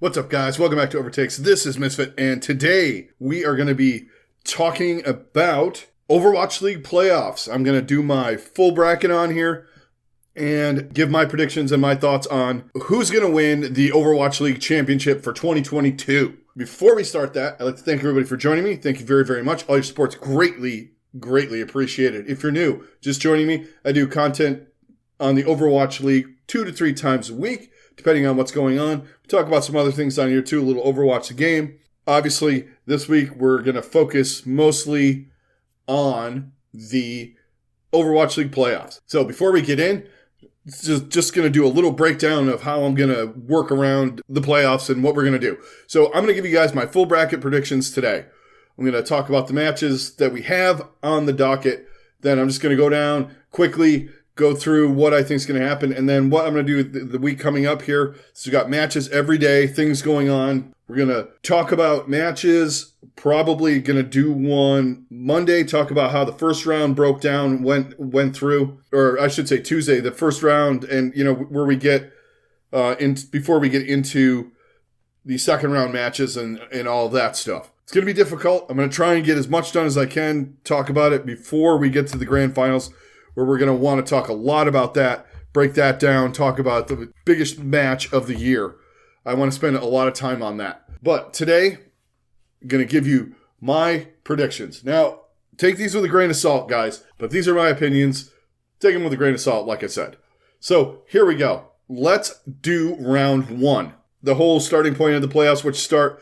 What's up, guys? Welcome back to OverTakes. This is Misfit, and today we are going to be talking about Overwatch League playoffs. I'm going to do my full bracket on here and give my predictions and my thoughts on who's going to win the Overwatch League Championship for 2022. Before we start that, I'd like to thank everybody for joining me. Thank you very, very much. All your support's greatly appreciated. If you're new, just joining me, I do content on the Overwatch League 2 to 3 times a week, depending on what's going on. We talk about some other things on here too, a little Overwatch the game. Obviously, this week we're going to focus mostly on the Overwatch League playoffs. So before we get in, just going to do a little breakdown of how I'm going to work around the playoffs and what we're going to do. So I'm going to give you guys my full bracket predictions today. I'm going to talk about the matches that we have on the docket. Then I'm just going to go down quickly, go through what I think is going to happen, and then what I'm going to do the week coming up here. So we've got matches every day, things going on. We're going to talk about matches, probably going to do one Monday, talk about how the first round broke down, went through, or I should say Tuesday, the first round, and where we get before we get into the second round matches and all of that stuff. It's going to be difficult. I'm going to try and get as much done as I can, talk about it before we get to the grand finals, where we're going to want to talk a lot about that, break that down, talk about the biggest match of the year. I want to spend a lot of time on that. But today, I'm going to give you my predictions. Now, take these with a grain of salt, guys, but these are my opinions. Take them with a grain of salt, like I said. So, here we go. Let's do round one. The whole starting point of the playoffs, which start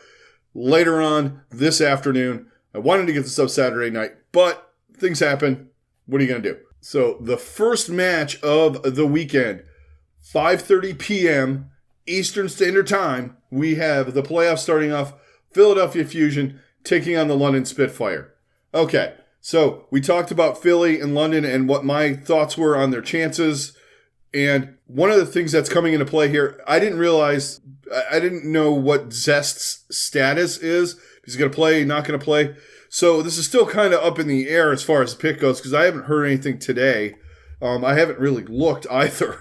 later on this afternoon. I wanted to get this up Saturday night, but things happen. What are you going to do? So the first match of the weekend, 5:30 p.m. Eastern Standard Time, we have the playoffs starting off. Philadelphia Fusion taking on the London Spitfire. Okay, so we talked about Philly and London and what my thoughts were on their chances. And one of the things that's coming into play here, I didn't know what Zest's status is. If he's going to play, not going to play. So this is still kind of up in the air as far as the pick goes because I haven't heard anything today. I haven't really looked either,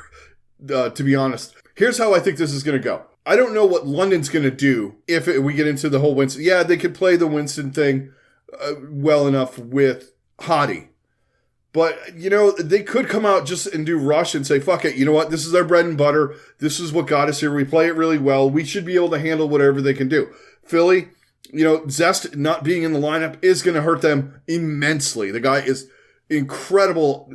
to be honest. Here's how I think this is going to go. I don't know what London's going to do if we get into the whole Winston. Yeah, they could play the Winston thing well enough with Hottie. But, they could come out just and do Rush and say, fuck it, you know what? This is our bread and butter. This is what got us here. We play it really well. We should be able to handle whatever they can do. Philly, Zest not being in the lineup is going to hurt them immensely. The guy is incredible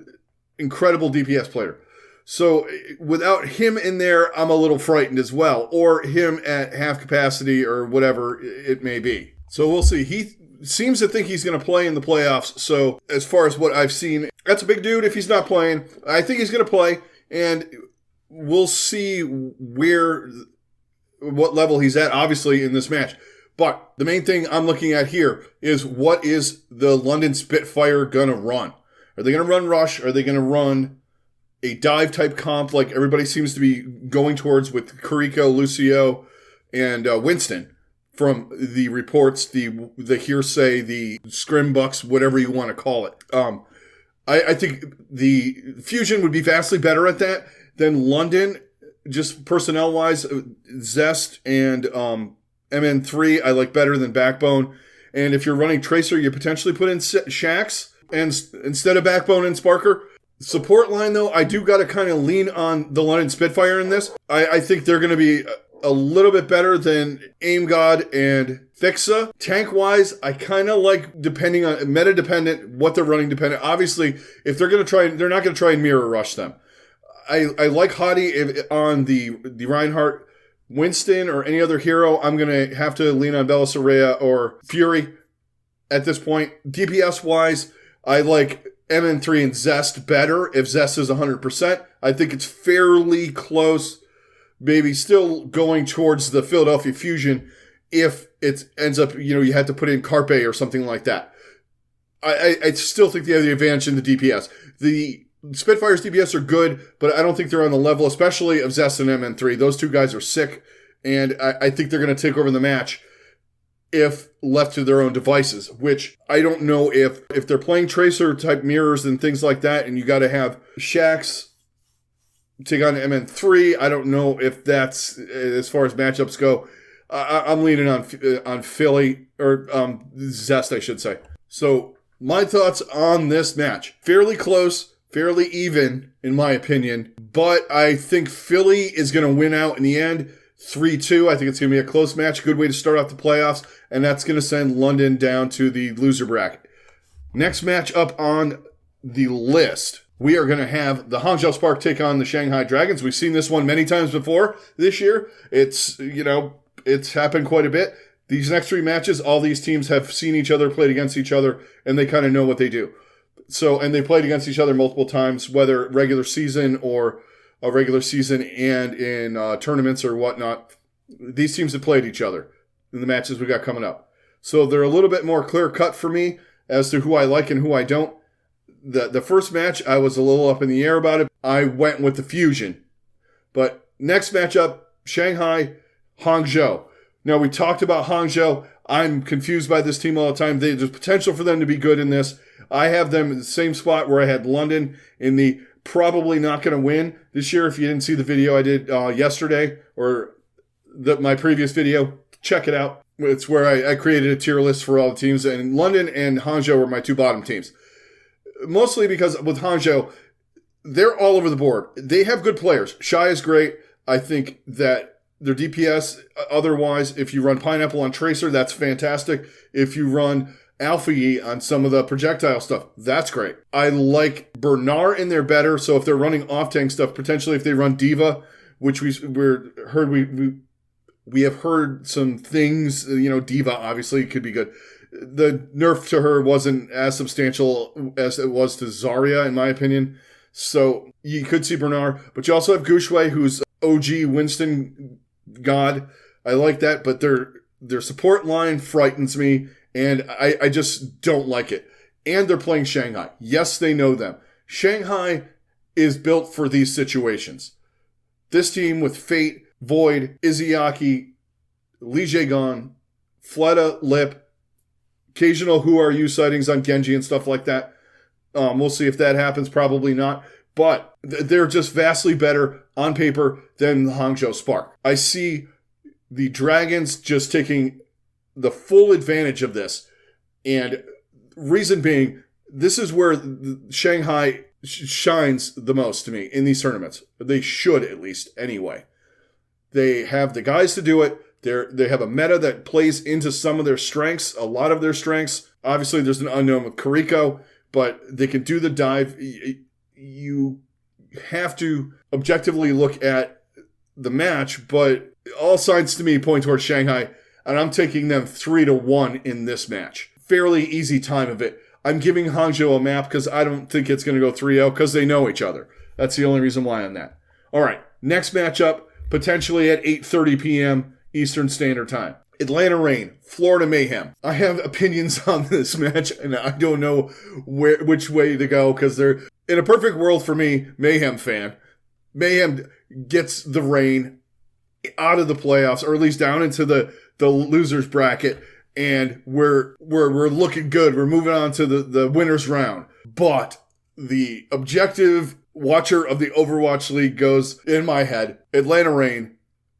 DPS player. So without him in there, I'm a little frightened as well. Or him at half capacity or whatever it may be. So we'll see. He seems to think he's going to play in the playoffs. So as far as what I've seen, that's a big dude if he's not playing. I think he's going to play. And we'll see what level he's at, obviously, in this match. But the main thing I'm looking at here is what is the London Spitfire going to run? Are they going to run Rush? Are they going to run a dive type comp like everybody seems to be going towards with Kariko, Lucio, and Winston from the reports, the hearsay, the scrim bucks, whatever you want to call it. I think the Fusion would be vastly better at that than London, just personnel-wise. Zest and MN3 I like better than Backbone. And if you're running Tracer, you potentially put in Shax and instead of Backbone and Sparker. Support line, though, I do got to kind of lean on the London Spitfire in this. I think they're going to be a little bit better than Aim God and Fixa. Tank-wise, I kind of like, depending on meta-dependent, what they're running dependent. Obviously, if they're going to try, they're not going to try and mirror rush them. I like Hottie on the Reinhardt. Winston or any other hero, I'm going to have to lean on Bella Soraya or Fury at this point. DPS-wise, I like MN3 and Zest better if Zest is 100%. I think it's fairly close, maybe still going towards the Philadelphia Fusion if it ends up, you had to put in Carpe or something like that. I still think they have the advantage in the DPS. The Spitfire's DPS are good, but I don't think they're on the level, especially of Zest and MN3. Those two guys are sick, and I think they're going to take over the match if left to their own devices, which I don't know if they're playing Tracer-type mirrors and things like that, and you got to have Shax take on MN3. I don't know if that's, as far as matchups go, I'm leaning on Philly, or Zest, I should say. So my thoughts on this match. Fairly close, fairly even, in my opinion. But I think Philly is going to win out in the end. 3-2. I think it's going to be a close match. Good way to start off the playoffs. And that's going to send London down to the loser bracket. Next match up on the list, we are going to have the Hangzhou Spark take on the Shanghai Dragons. We've seen this one many times before this year. It's happened quite a bit. These next three matches, all these teams have seen each other, played against each other, and they kind of know what they do. So, and they played against each other multiple times, whether regular season or a regular season and in tournaments or whatnot. These teams have played each other in the matches we got coming up. So they're a little bit more clear-cut for me as to who I like and who I don't. The first match, I was a little up in the air about it. I went with the Fusion. But next matchup, Shanghai, Hangzhou. Now, we talked about Hangzhou. I'm confused by this team all the time. There's potential for them to be good in this. I have them in the same spot where I had London in the probably not going to win this year. If you didn't see the video I did yesterday or my previous video, check it out. It's where I created a tier list for all the teams. And London and Hangzhou were my two bottom teams. Mostly because with Hangzhou, they're all over the board. They have good players. Shai is great. I think that their DPS, otherwise, if you run Pineapple on Tracer, that's fantastic. If you run Alpha Yi on some of the projectile stuff, that's great. I like Bernard in there better, so if they're running off-tank stuff, potentially if they run Diva, which we have heard some things, Diva obviously could be good. The nerf to her wasn't as substantial as it was to Zarya, in my opinion. So you could see Bernard, but you also have Gushui, who's OG Winston God. I like that, but their support line frightens me, and I just don't like it. And they're playing Shanghai. Yes, they know them. Shanghai is built for these situations. This team with Fate, Void, Izayaki, Li Jaegon, Fleta, Lip, occasional Who Are You sightings on Genji and stuff like that. We'll see if that happens. Probably not. But they're just vastly better on paper than the Hangzhou Spark. I see the Dragons just taking the full advantage of this. And reason being, this is where Shanghai shines the most to me in these tournaments. They should, at least, anyway. They have the guys to do it. They have a meta that plays into some of their strengths, a lot of their strengths. Obviously, there's an unknown with Kariko, but they can do the dive. You have to objectively look at the match, but all signs to me point towards Shanghai, and I'm taking them 3-1 in this match. Fairly easy time of it. I'm giving Hangzhou a map because I don't think it's going to go 3-0 because they know each other. That's the only reason why on that. All right, next matchup, potentially at 8:30 p.m. Eastern Standard Time. Atlanta Reign, Florida Mayhem. I have opinions on this match, and I don't know which way to go because they're, in a perfect world for me, Mayhem fan, Mayhem gets the Reign out of the playoffs, or at least down into the losers bracket, and we're looking good. We're moving on to the winners round. But the objective watcher of the Overwatch League goes, in my head, Atlanta Reign,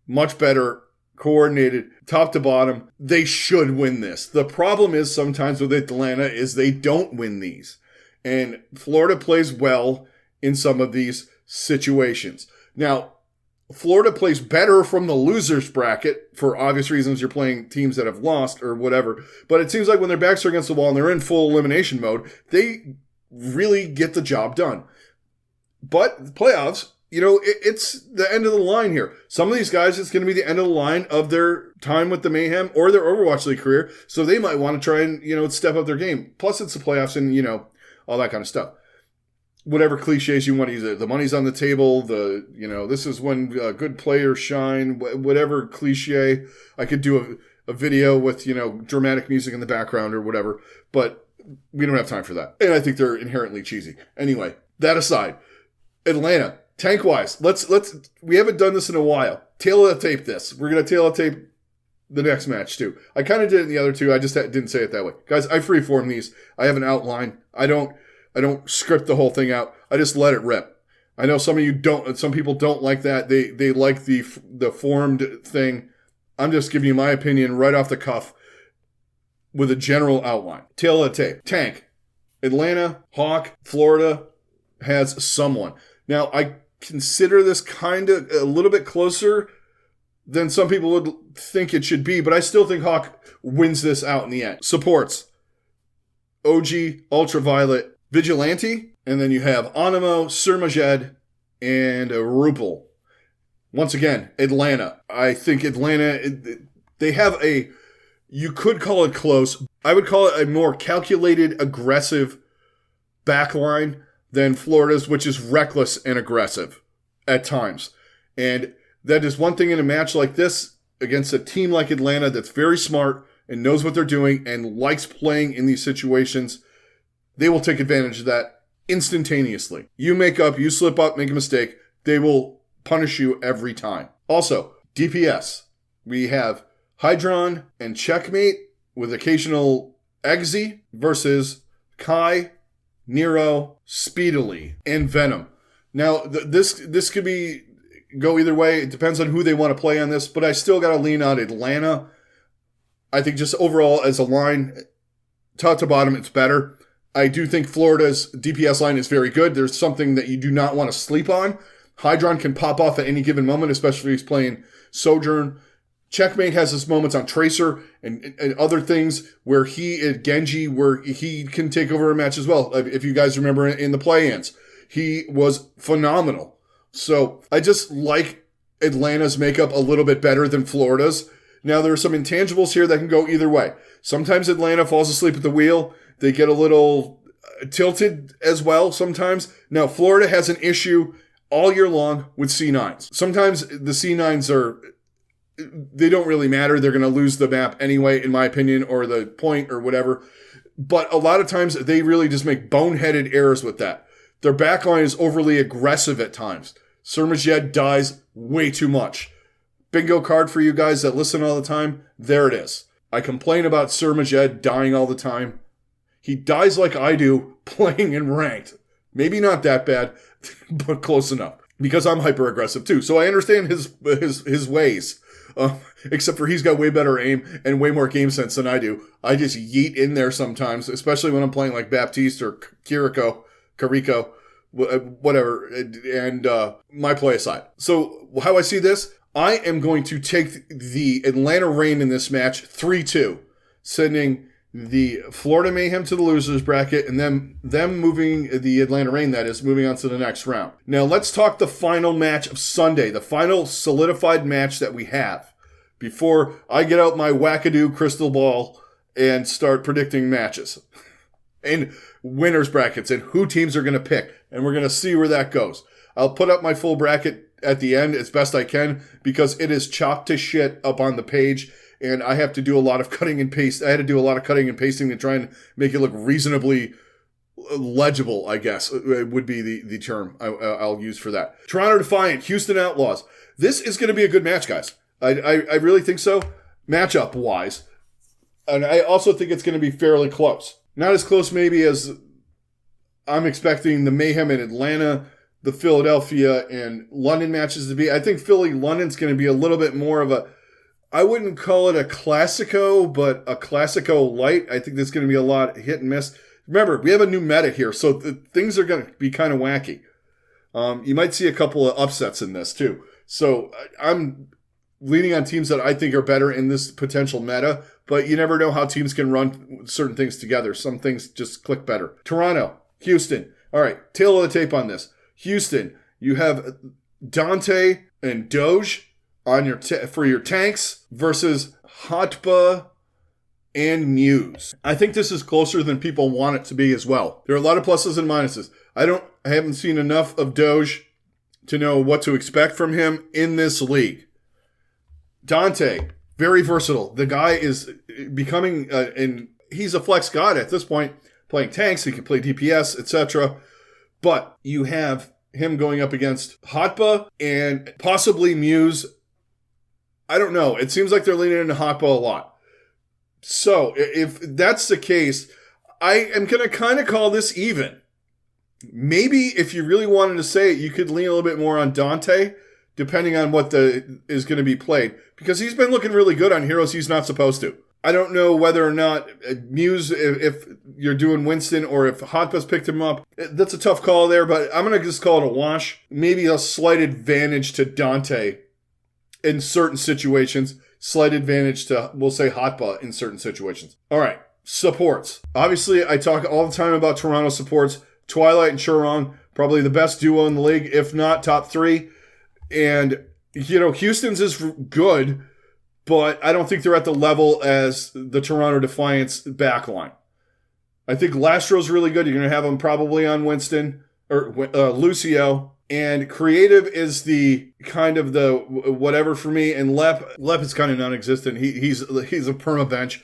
much better, coordinated, top to bottom. They should win this. The problem is sometimes with Atlanta is they don't win these. And Florida plays well in some of these situations. Now, Florida plays better from the losers bracket for obvious reasons. You're playing teams that have lost or whatever. But it seems like when their backs are against the wall and they're in full elimination mode, they really get the job done. But the playoffs, it's the end of the line here. Some of these guys, it's going to be the end of the line of their time with the Mayhem or their Overwatch League career. So they might want to try and, step up their game. Plus, it's the playoffs and, all that kind of stuff. Whatever cliches you want to use. The money's on the table. This is when good players shine. Whatever cliche. I could do a video with, dramatic music in the background or whatever. But we don't have time for that. And I think they're inherently cheesy. Anyway, that aside, Atlanta. Tank-wise, we haven't done this in a while. Tail tape this. We're going to tail tape the next match too. I kind of did it in the other two. I just didn't say it that way. Guys, I freeform these. I have an outline. I don't script the whole thing out. I just let it rip. I know some of you don't. Some people don't like that. They like the formed thing. I'm just giving you my opinion right off the cuff with a general outline. Tail of the tape. Tank. Atlanta, Hawk, Florida has someone. Now, I consider this kind of a little bit closer than some people would think it should be, but I still think Hawk wins this out in the end. Supports. OG, Ultraviolet, Vigilante, and then you have Animo, Surmajed, and Rupel. Once again, Atlanta. I think Atlanta, they have you could call it close. I would call it a more calculated, aggressive backline than Florida's, which is reckless and aggressive at times. And that is one thing in a match like this against a team like Atlanta that's very smart and knows what they're doing and likes playing in these situations. They will take advantage of that instantaneously. You slip up, make a mistake, they will punish you every time. Also, DPS. We have Hydron and Checkmate with occasional Eggsy versus Kai, Nero, Speedily, and Venom. Now, this could go either way. It depends on who they want to play on this, but I still got to lean on Atlanta. I think just overall as a line, top to bottom, it's better. I do think Florida's DPS line is very good. There's something that you do not want to sleep on. Hydron can pop off at any given moment, especially if he's playing Sojourn. Checkmate has his moments on Tracer and other things where Genji, where he can take over a match as well. If you guys remember in the play-ins, he was phenomenal. So I just like Atlanta's makeup a little bit better than Florida's. Now, there are some intangibles here that can go either way. Sometimes Atlanta falls asleep at the wheel. They get a little tilted as well sometimes. Now, Florida has an issue all year long with C9s. Sometimes the C9s they don't really matter. They're going to lose the map anyway, in my opinion, or the point or whatever. But a lot of times they really just make boneheaded errors with that. Their backline is overly aggressive at times. Surmajed dies way too much. Bingo card for you guys that listen all the time. There it is. I complain about Surmajed dying all the time. He dies like I do playing in ranked. Maybe not that bad, but close enough. Because I'm hyper aggressive too. So I understand his ways. Except for he's got way better aim and way more game sense than I do. I just yeet in there sometimes, especially when I'm playing like Baptiste or Kiriko, whatever, and my play aside. So how I see this, I am going to take the Atlanta Reign in this match 3-2, sending the Florida Mayhem to the losers bracket, and then them moving the Atlanta Reign, that is, moving on to the next round. Now let's talk the final match of Sunday, the final solidified match that we have, before I get out my wackadoo crystal ball and start predicting matches and winners brackets and who teams are going to pick, and we're going to see where that goes. I'll put up my full bracket at the end as best I can because it is chopped to shit up on the page. And I have to do a lot of cutting and paste. I had to do a lot of cutting and pasting to try and make it look reasonably legible, I guess, would be the term I'll use for that. Toronto Defiant, Houston Outlaws. This is going to be a good match, guys. I really think so, matchup-wise. And I also think it's going to be fairly close. Not as close maybe as I'm expecting the Mayhem in Atlanta, the Philadelphia and London matches to be. I think Philly-London's going to be a little bit more of a, I wouldn't call it a Classico, but a Classico light. I think there's going to be a lot hit and miss. Remember, we have a new meta here, so things are going to be kind of wacky. You might see a couple of upsets in this, too. So I'm leaning on teams that I think are better in this potential meta, but you never know how teams can run certain things together. Some things just click better. Toronto, Houston. All right, tail of the tape on this. Houston, you have Dante and Doge on your for your tanks versus Hotba and Muse. I think this is closer than people want it to be as well. There are a lot of pluses and minuses. I haven't seen enough of Doge to know what to expect from him in this league. Dante, very versatile. The guy is becoming, and he's a flex god at this point, playing tanks. He can play DPS, etc. But you have him going up against Hotba and possibly Muse. I don't know. It seems like they're leaning into Hotba a lot. So if that's the case, I am going to kind of call this even. Maybe if you really wanted to say it, you could lean a little bit more on Dante depending on what is going to be played, because he's been looking really good on heroes he's not supposed to. I don't know whether or not Muse, if you're doing Winston or if Hotpa's picked him up. That's a tough call there, but I'm going to just call it a wash. Maybe a slight advantage to Dante in certain situations. Slight advantage to, we'll say, Hotpa in certain situations. All right, supports. Obviously, I talk all the time about Toronto supports. Twilight and Chorong, probably the best duo in the league, if not top 3. And, Houston's is good, but I don't think they're at the level as the Toronto Defiant's backline. I think Lastro's really good. You're going to have him probably on Winston or Lucio. And Creative is the kind of the whatever for me. And Lep is kind of non-existent. He's a perma bench.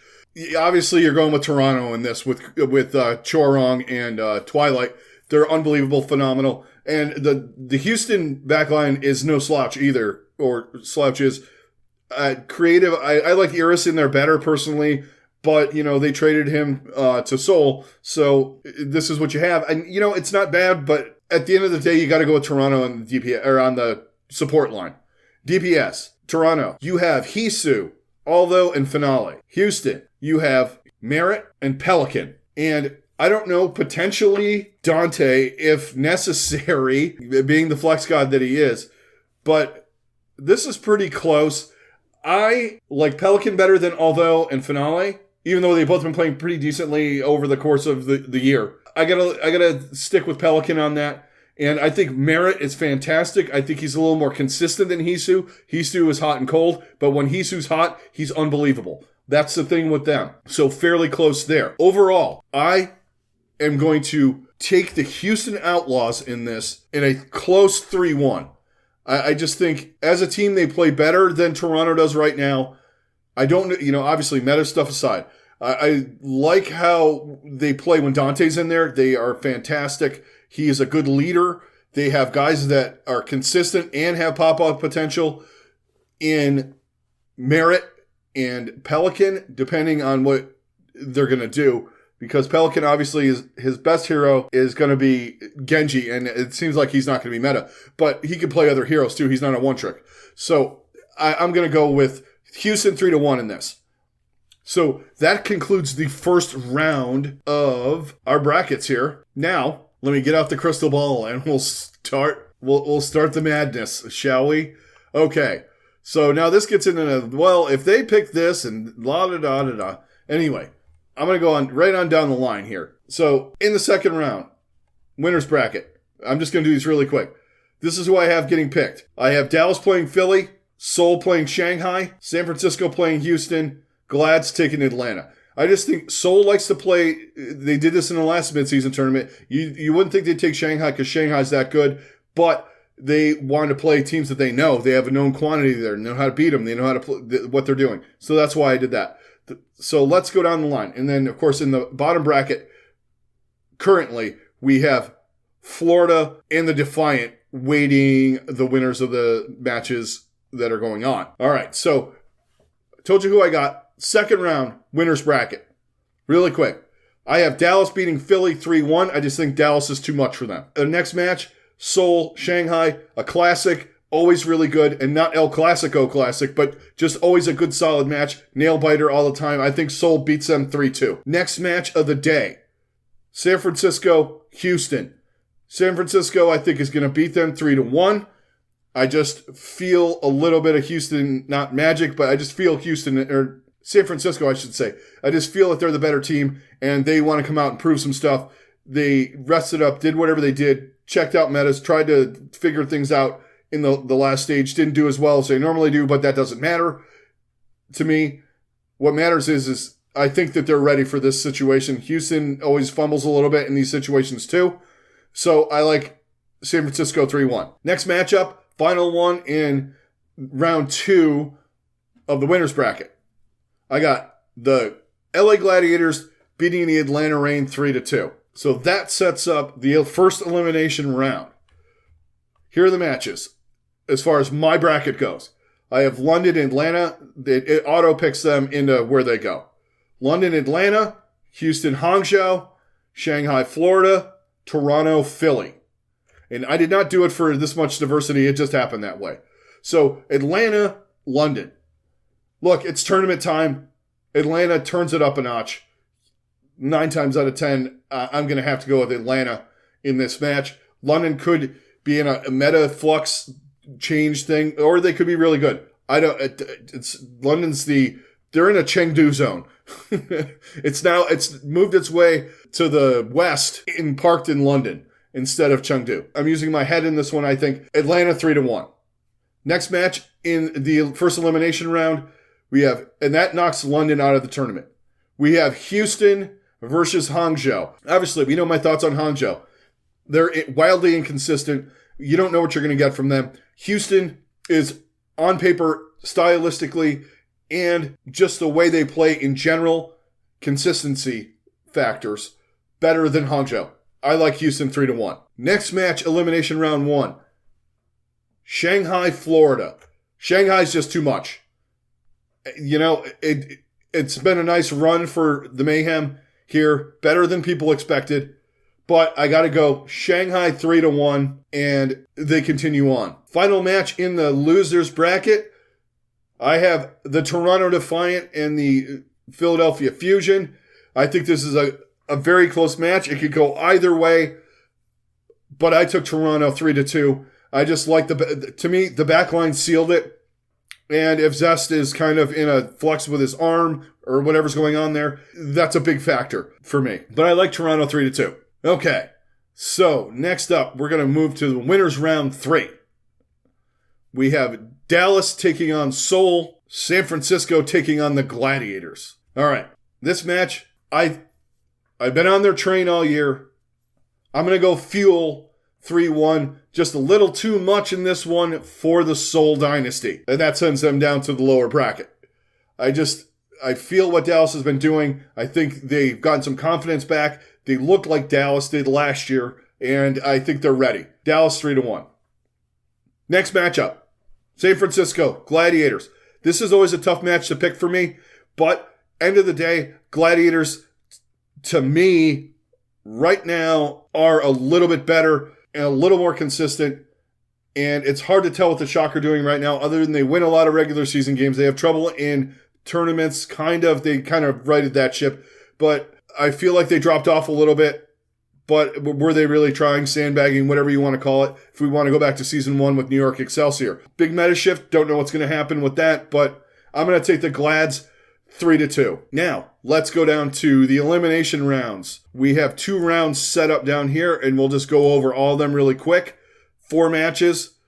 Obviously, you're going with Toronto in this with Chorong and Twilight. They're unbelievable, phenomenal. And the Houston backline is no slouch either, or slouches. Creative, I like Iris in there better personally, but they traded him to Seoul, so this is what you have, and it's not bad. But at the end of the day, you got to go with Toronto on the DPS or on the support line. DPS, Toronto, you have Hisu, Aldo, and Finale. Houston, you have Merritt and Pelican, and I don't know, potentially Dante if necessary, being the flex god that he is, but this is pretty close. I like Pelican better than Aldo and Finale, even though they've both been playing pretty decently over the course of the year. I gotta stick with Pelican on that. And I think Merritt is fantastic. I think he's a little more consistent than Hisu. Hisu is hot and cold, but when Hisu's hot, he's unbelievable. That's the thing with them. So fairly close there. Overall, I am going to take the Houston Outlaws in this in a close 3-1. I just think as a team, they play better than Toronto does right now. I don't, obviously meta stuff aside. I like how they play when Dante's in there. They are fantastic. He is a good leader. They have guys that are consistent and have pop-off potential in Merritt and Pelican, depending on what they're going to do. Because Pelican, obviously, his best hero is going to be Genji, and it seems like he's not going to be meta. But he can play other heroes, too. He's not a one-trick. So I'm going to go with Houston 3-1 in this. So that concludes the first round of our brackets here. Now, let me get out the crystal ball, and we'll start the madness, shall we? Okay. So now this gets into, if they pick this and la-da-da-da-da. Anyway. I'm going to go right on down the line here. So, in the second round, winner's bracket. I'm just going to do these really quick. This is who I have getting picked. I have Dallas playing Philly, Seoul playing Shanghai, San Francisco playing Houston, Glad's taking Atlanta. I just think Seoul likes to play. They did this in the last midseason tournament. You wouldn't think they'd take Shanghai because Shanghai's that good, but they want to play teams that they know. They have a known quantity there. They know how to beat them. They know how to play what they're doing. So that's why I did that. So let's go down the line. And then, of course, in the bottom bracket, currently, we have Florida and the Defiant waiting the winners of the matches that are going on. All right, so I told you who I got. Second round, winner's bracket. Really quick. I have Dallas beating Philly 3-1. I just think Dallas is too much for them. The next match, Seoul, Shanghai, a classic. Always really good, and not El Clasico classic, but just always a good solid match. Nail biter all the time. I think Seoul beats them 3-2. Next match of the day, San Francisco, Houston. San Francisco, I think, is going to beat them 3-1. I just feel a little bit of Houston, not magic, but I just feel Houston, or San Francisco, I should say. I just feel that they're the better team, and they want to come out and prove some stuff. They rested up, did whatever they did, checked out metas, tried to figure things out in the last stage. Didn't do as well as they normally do, but that doesn't matter to me. What matters is I think that they're ready for this situation. Houston always fumbles a little bit in these situations too. So I like San Francisco 3-1. Next matchup, final one in round 2 of the winner's bracket. I got the LA Gladiators beating the Atlanta Reign 3-2. So that sets up the first elimination round. Here are the matches. As far as my bracket goes, I have London, Atlanta. It auto picks them into where they go. London, Atlanta, Houston, Hangzhou, Shanghai, Florida, Toronto, Philly. And I did not do it for this much diversity. It just happened that way. So Atlanta, London. Look, it's tournament time. Atlanta turns it up a notch. 9 times out of 10, I'm going to have to go with Atlanta in this match. London could be in a meta flux change thing, or they could be really good. They're in a Chengdu zone. It's moved its way to the west and parked in London instead of Chengdu. I'm using my head in this one. I think Atlanta 3-1. Next match in the first elimination round, we have, and that knocks London out of the tournament. We have Houston versus Hangzhou. Obviously, we know my thoughts on Hangzhou. They're wildly inconsistent. You don't know what you're going to get from them. Houston is, on paper, stylistically, and just the way they play in general, consistency factors, better than Hangzhou. I like Houston 3-1. Next match, elimination round 1. Shanghai, Florida. Shanghai's just too much. You know, it's been a nice run for the Mayhem here, better than people expected. But I got to go Shanghai 3-1, and they continue on. Final match in the losers bracket, I have the Toronto Defiant and the Philadelphia Fusion. I think this is a very close match. It could go either way, but I took Toronto 3-2. I just like to me, the back line sealed it. And if Zest is kind of in a flux with his arm or whatever's going on there, that's a big factor for me. But I like Toronto 3-2. Okay, so next up, we're going to move to the winners round 3. We have Dallas taking on Seoul, San Francisco taking on the Gladiators. All right, this match, I've been on their train all year. I'm going to go Fuel 3-1. Just a little too much in this one for the Seoul Dynasty. And that sends them down to the lower bracket. I feel what Dallas has been doing. I think they've gotten some confidence back. They look like Dallas did last year, and I think they're ready. Dallas 3-1. Next matchup, San Francisco, Gladiators. This is always a tough match to pick for me, but end of the day, Gladiators, to me, right now, are a little bit better and a little more consistent, and it's hard to tell what the Shock are doing right now, other than they win a lot of regular season games. They have trouble in tournaments, they kind of righted that ship, but I feel like they dropped off a little bit. But were they really trying, sandbagging, whatever you want to call it, if we want to go back to season 1 with New York Excelsior? Big meta shift, don't know what's going to happen with that, but I'm going to take the Glads 3-2. Now, let's go down to the elimination rounds. We have 2 rounds set up down here, and we'll just go over all of them really quick. 4 matches.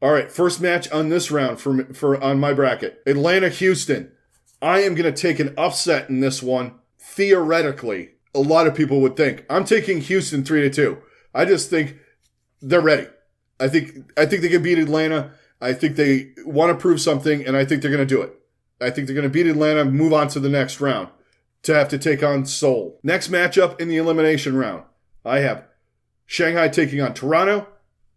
All right, first match on this round for on my bracket. Atlanta, Houston. I am going to take an upset in this one. Theoretically, a lot of people would think. I'm taking Houston 3-2. I just think they're ready. I think they can beat Atlanta. I think they want to prove something, and I think they're going to do it. I think they're going to beat Atlanta, move on to the next round to have to take on Seoul. Next matchup in the elimination round, I have Shanghai taking on Toronto.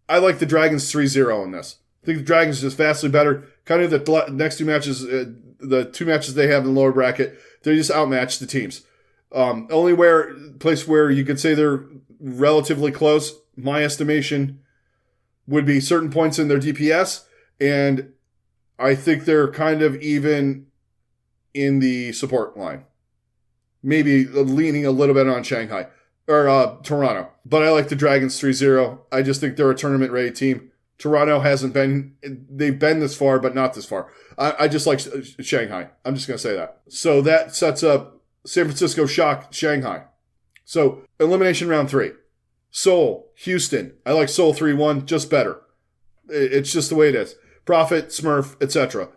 I like the Dragons 3-0 in this. I think the Dragons are just vastly better. Kind of the next 2 matches, the 2 matches they have in the lower bracket, they just outmatched the teams. Only place where you could say they're relatively close, my estimation, would be certain points in their DPS, and I think they're kind of even in the support line. Maybe leaning a little bit on Shanghai or Toronto. But I like the Dragons 3-0. I just think they're a tournament-ready team. Toronto hasn't been, they've been this far, but not this far. I just like Shanghai. I'm just going to say that. So that sets up San Francisco, Shock, Shanghai. So elimination round 3. Seoul, Houston. I like Seoul 3-1, just better. It's just the way it is. Prophet, Smurf, etc.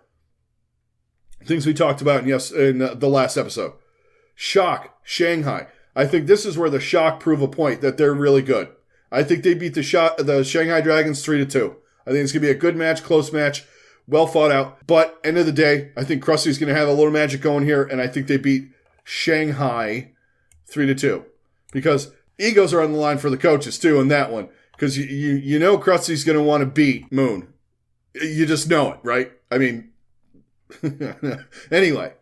Things we talked about in the last episode. Shock, Shanghai. I think this is where the Shock prove a point that they're really good. I think they beat the Shanghai Dragons 3-2. I think it's going to be a good match, close match, well fought out. But end of the day, I think Krusty's going to have a little magic going here, and I think they beat Shanghai 3-2. Because egos are on the line for the coaches too in that one. Because you know Krusty's going to want to beat Moon. You just know it, right? I mean, anyway,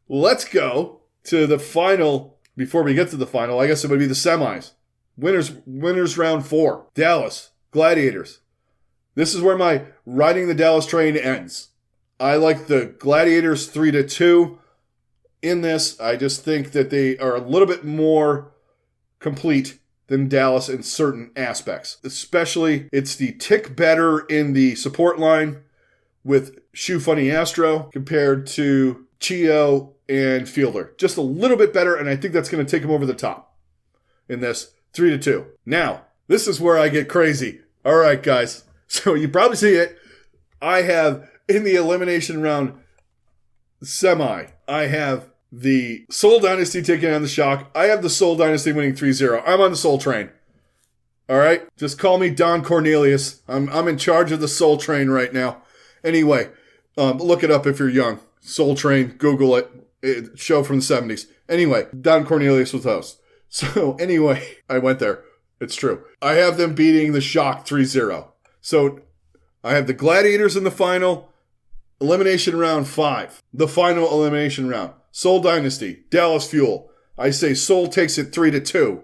let's go to the final. Before we get to the final, I guess it would be the semis. Winners round 4. Dallas, Gladiators. This is where my riding the Dallas train ends. I like the Gladiators 3-2 in this. I just think that they are a little bit more complete than Dallas in certain aspects. Especially, it's the tick better in the support line with Shoe Funny Astro compared to Chio and Fielder. Just a little bit better, and I think that's going to take them over the top in this 3-2. Now, this is where I get crazy. All right, guys. So you probably see it. I have, in the elimination round semi, I have the Seoul Dynasty taking on the Shock. I have the Seoul Dynasty winning 3-0. I'm on the Seoul train. All right? Just call me Don Cornelius. I'm in charge of the Seoul train right now. Anyway, look it up if you're young. Soul Train, Google it. Show from the 70s. Anyway, Don Cornelius was host. So anyway, I went there. It's true. I have them beating the Shock 3-0. So I have the Gladiators in the final, elimination round 5. The final elimination round. Seoul Dynasty, Dallas Fuel. I say Seoul takes it 3-2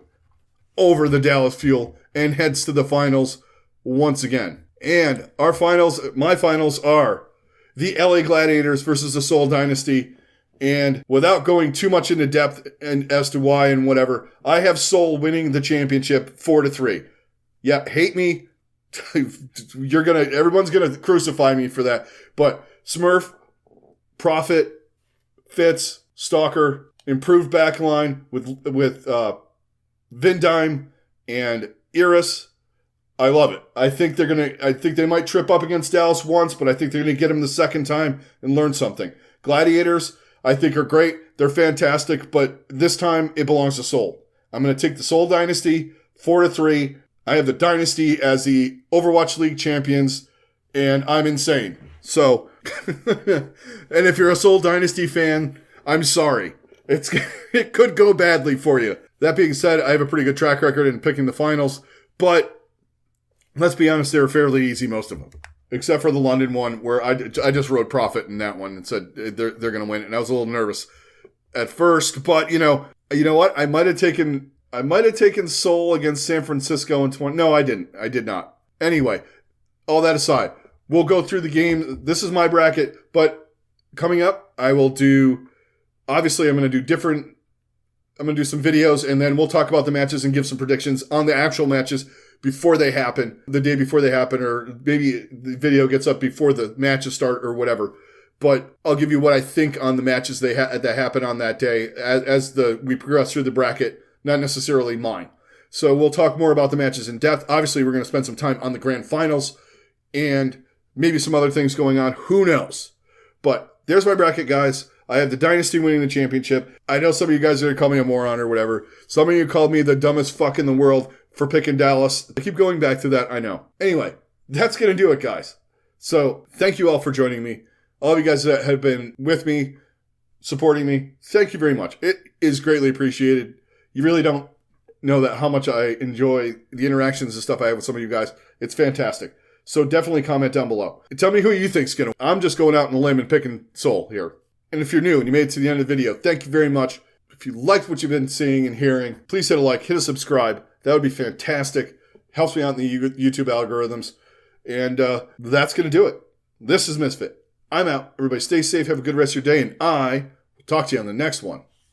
over the Dallas Fuel and heads to the finals once again. And our finals, my finals are the LA Gladiators versus the Seoul Dynasty. And without going too much into depth and as to why and whatever, I have Seoul winning the championship 4-3. Yeah, hate me. Everyone's gonna crucify me for that. But Smurf, Prophet, Fitz, Stalker, improved backline with Vindime and Iris. I love it. I think they might trip up against Dallas once, but I think they're gonna get them the second time and learn something. Gladiators, I think are great. They're fantastic, but this time it belongs to Seoul. I'm gonna take the Seoul Dynasty 4-3. I have the Dynasty as the Overwatch League champions, and I'm insane. So, and if you're a Seoul Dynasty fan, I'm sorry. It could go badly for you. That being said, I have a pretty good track record in picking the finals, but let's be honest, they were fairly easy, most of them. Except for the London one, where I just wrote Prophet in that one and said they're going to win. And I was a little nervous at first, but you know what? I might have taken Seoul against San Francisco in 20. No, I didn't. I did not. Anyway, all that aside, we'll go through the game. This is my bracket, but coming up, I will do. Obviously, I'm going to do some videos, and then we'll talk about the matches and give some predictions on the actual matches before they happen, the day before they happen, or maybe the video gets up before the matches start or whatever. But I'll give you what I think on the matches that happen on that day as we progress through the bracket, not necessarily mine. So we'll talk more about the matches in depth. Obviously, we're going to spend some time on the grand finals and maybe some other things going on. Who knows? But there's my bracket, guys. I have the Dynasty winning the championship. I know some of you guys are going to call me a moron or whatever. Some of you called me the dumbest fuck in the world for picking Dallas. I keep going back to that, I know. Anyway, that's going to do it, guys. So thank you all for joining me. All of you guys that have been with me, supporting me, thank you very much. It is greatly appreciated. You really don't know that how much I enjoy the interactions and stuff I have with some of you guys. It's fantastic. So definitely comment down below. And tell me who you think's going to win. I'm just going out on a limb and picking Seoul here. And if you're new and you made it to the end of the video, thank you very much. If you liked what you've been seeing and hearing, please hit a like, hit a subscribe. That would be fantastic. Helps me out in the YouTube algorithms. And that's going to do it. This is Misfit. I'm out. Everybody stay safe. Have a good rest of your day. And I will talk to you on the next one.